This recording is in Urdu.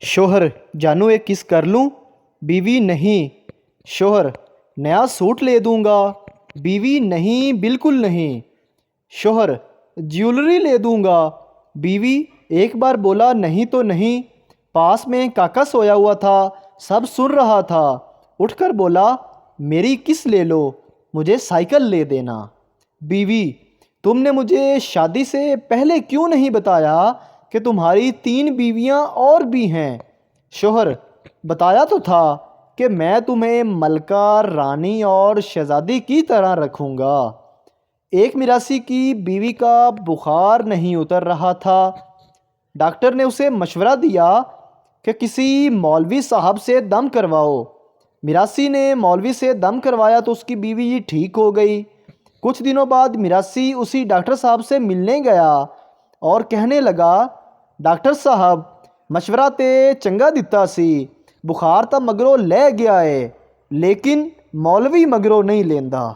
شوہر جانو ایک کس کر لوں؟ بیوی نہیں۔ شوہر نیا سوٹ لے دوں گا۔ بیوی نہیں، بالکل نہیں۔ شوہر جیولری لے دوں گا۔ بیوی ایک بار بولا نہیں تو نہیں۔ پاس میں کاکا سویا ہوا تھا، سب سن رہا تھا۔ اٹھ کر بولا میری کس لے لو، مجھے سائیکل لے دینا۔ بیوی تم نے مجھے شادی سے پہلے کیوں نہیں بتایا کہ تمہاری 3 بیویاں اور بھی ہیں؟ شوہر بتایا تو تھا کہ میں تمہیں ملکہ، رانی اور شہزادی کی طرح رکھوں گا۔ ایک میراثی کی بیوی کا بخار نہیں اتر رہا تھا۔ ڈاکٹر نے اسے مشورہ دیا کہ کسی مولوی صاحب سے دم کرواؤ۔ میراثی نے مولوی سے دم کروایا تو اس کی بیوی ٹھیک ہو گئی۔ کچھ دنوں بعد میراثی اسی ڈاکٹر صاحب سے ملنے گیا اور کہنے لگا ڈاکٹر صاحب مشورہ تے چنگا دتا سی، بخار تا مگرو لے گیا ہے لیکن مولوی مگرو نہیں لیندا۔